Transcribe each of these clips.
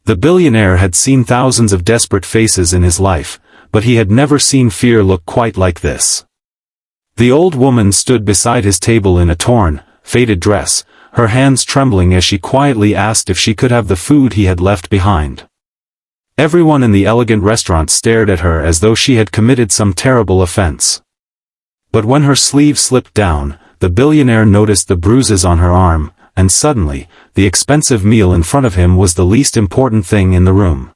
The billionaire had seen thousands of desperate faces in his life, but he had never seen fear look quite like this. The old woman stood beside his table in a torn, faded dress, her hands trembling as she quietly asked if she could have the food he had left behind. Everyone in the elegant restaurant stared at her as though she had committed some terrible offense. But when her sleeve slipped down, the billionaire noticed the bruises on her arm, and suddenly, the expensive meal in front of him was the least important thing in the room.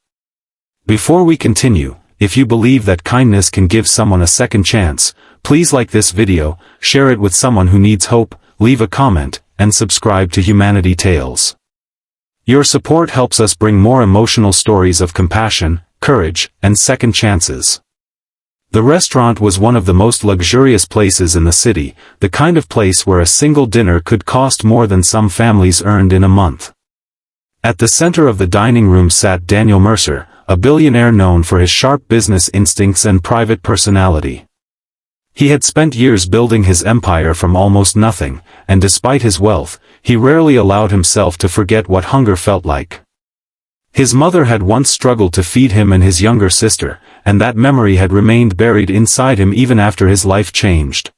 Before we continue, if you believe that kindness can give someone a second chance, please like this video, share it with someone who needs hope, leave a comment, and subscribe to Humanity Tales. Your support helps us bring more emotional stories of compassion, courage, and second chances. The restaurant was one of the most luxurious places in the city, the kind of place where a single dinner could cost more than some families earned in a month. At the center of the dining room sat Daniel Mercer, a billionaire known for his sharp business instincts and private personality. He had spent years building his empire from almost nothing, and despite his wealth, he rarely allowed himself to forget what hunger felt like. His mother had once struggled to feed him and his younger sister, and that memory had remained buried inside him even after his life changed.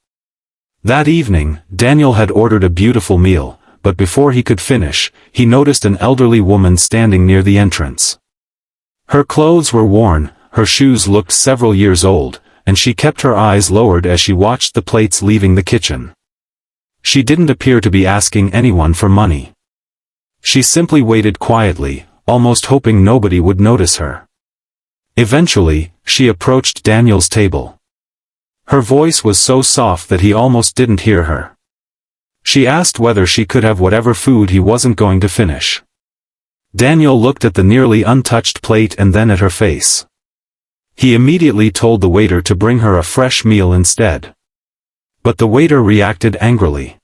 That evening, Daniel had ordered a beautiful meal, but before he could finish, he noticed an elderly woman standing near the entrance. Her clothes were worn, her shoes looked several years old, and she kept her eyes lowered as she watched the plates leaving the kitchen. She didn't appear to be asking anyone for money. She simply waited quietly, almost hoping nobody would notice her. Eventually, she approached Daniel's table. Her voice was so soft that he almost didn't hear her. She asked whether she could have whatever food he wasn't going to finish. Daniel looked at the nearly untouched plate and then at her face. He immediately told the waiter to bring her a fresh meal instead. But the waiter reacted angrily.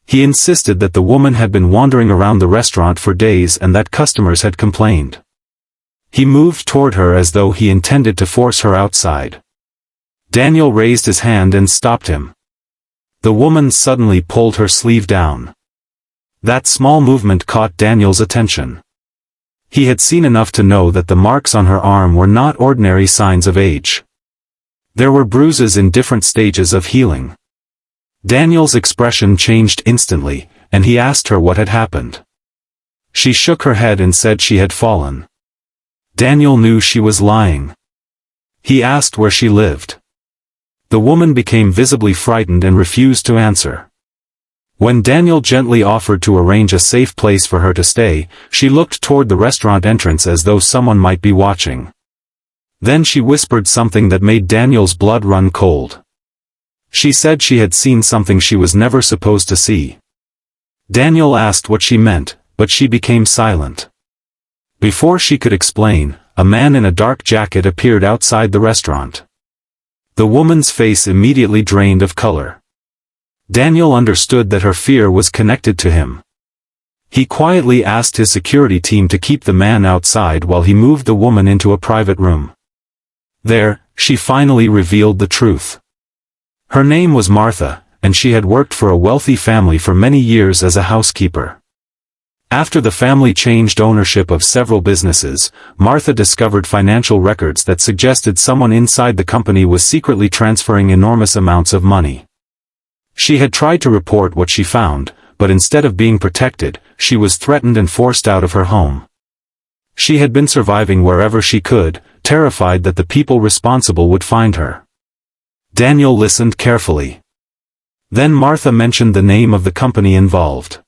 He insisted that the woman had been wandering around the restaurant for days and that customers had complained. He moved toward her as though he intended to force her outside. Daniel raised his hand and stopped him. The woman suddenly pulled her sleeve down. That small movement caught Daniel's attention. He had seen enough to know that the marks on her arm were not ordinary signs of age. There were bruises in different stages of healing. Daniel's expression changed instantly, and he asked her what had happened. She shook her head and said she had fallen. Daniel knew she was lying. He asked where she lived. The woman became visibly frightened and refused to answer. When Daniel gently offered to arrange a safe place for her to stay, she looked toward the restaurant entrance as though someone might be watching. Then she whispered something that made Daniel's blood run cold. She said she had seen something she was never supposed to see. Daniel asked what she meant, but she became silent. Before she could explain, a man in a dark jacket appeared outside the restaurant. The woman's face immediately drained of color. Daniel understood that her fear was connected to him. He quietly asked his security team to keep the man outside while he moved the woman into a private room. There, she finally revealed the truth. Her name was Martha, and she had worked for a wealthy family for many years as a housekeeper. After the family changed ownership of several businesses, Martha discovered financial records that suggested someone inside the company was secretly transferring enormous amounts of money. She had tried to report what she found, but instead of being protected, she was threatened and forced out of her home. She had been surviving wherever she could, terrified that the people responsible would find her. Daniel listened carefully. Then Martha mentioned the name of the company involved.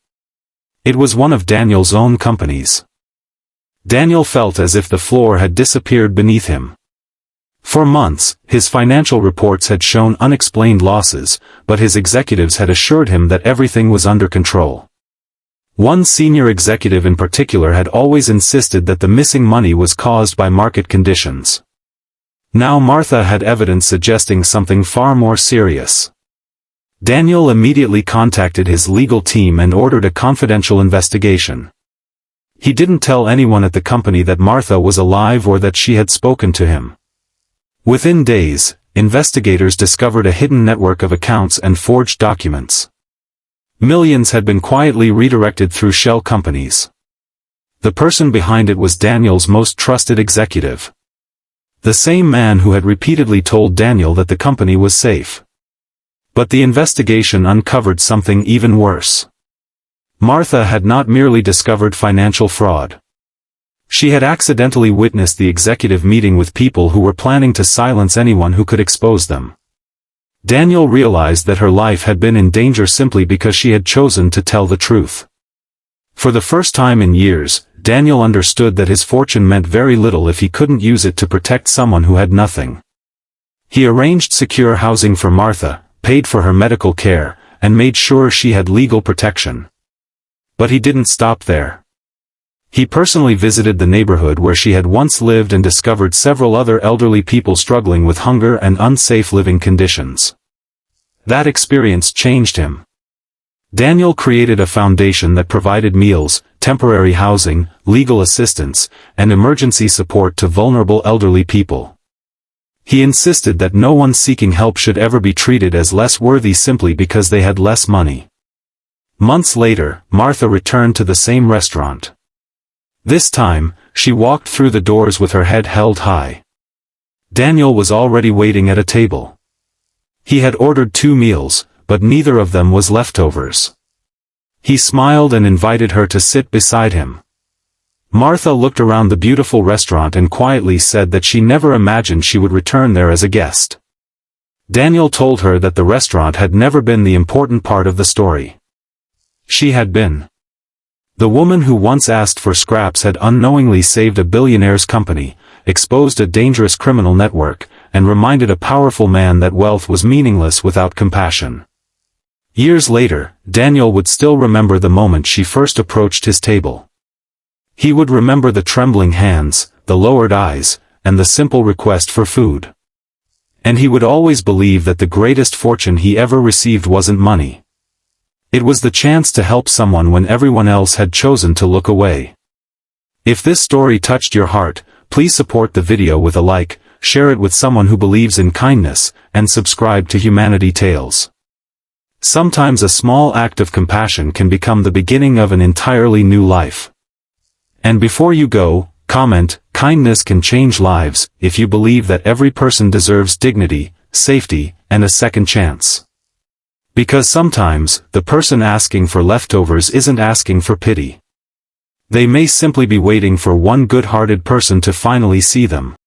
It was one of Daniel's own companies. Daniel felt as if the floor had disappeared beneath him. For months, his financial reports had shown unexplained losses, but his executives had assured him that everything was under control. One senior executive in particular had always insisted that the missing money was caused by market conditions. Now Martha had evidence suggesting something far more serious. Daniel immediately contacted his legal team and ordered a confidential investigation. He didn't tell anyone at the company that Martha was alive or that she had spoken to him. Within days, investigators discovered a hidden network of accounts and forged documents. Millions had been quietly redirected through shell companies. The person behind it was Daniel's most trusted executive. The same man who had repeatedly told Daniel that the company was safe. But the investigation uncovered something even worse. Martha had not merely discovered financial fraud. She had accidentally witnessed the executive meeting with people who were planning to silence anyone who could expose them. Daniel realized that her life had been in danger simply because she had chosen to tell the truth. For the first time in years, Daniel understood that his fortune meant very little if he couldn't use it to protect someone who had nothing. He arranged secure housing for Martha, paid for her medical care, and made sure she had legal protection. But he didn't stop there. He personally visited the neighborhood where she had once lived and discovered several other elderly people struggling with hunger and unsafe living conditions. That experience changed him. Daniel created a foundation that provided meals, temporary housing, legal assistance, and emergency support to vulnerable elderly people. He insisted that no one seeking help should ever be treated as less worthy simply because they had less money. Months later, Martha returned to the same restaurant. This time, she walked through the doors with her head held high. Daniel was already waiting at a table. He had ordered 2 meals, but neither of them was leftovers. He smiled and invited her to sit beside him. Martha looked around the beautiful restaurant and quietly said that she never imagined she would return there as a guest. Daniel told her that the restaurant had never been the important part of the story. She had been. The woman who once asked for scraps had unknowingly saved a billionaire's company, exposed a dangerous criminal network, and reminded a powerful man that wealth was meaningless without compassion. Years later, Daniel would still remember the moment she first approached his table. He would remember the trembling hands, the lowered eyes, and the simple request for food. And he would always believe that the greatest fortune he ever received wasn't money. It was the chance to help someone when everyone else had chosen to look away. If this story touched your heart, please support the video with a like, share it with someone who believes in kindness, and subscribe to Humanity Tales. Sometimes a small act of compassion can become the beginning of an entirely new life. And before you go, comment, "Kindness can change lives," if you believe that every person deserves dignity, safety, and a second chance. Because sometimes, the person asking for leftovers isn't asking for pity. They may simply be waiting for one good-hearted person to finally see them.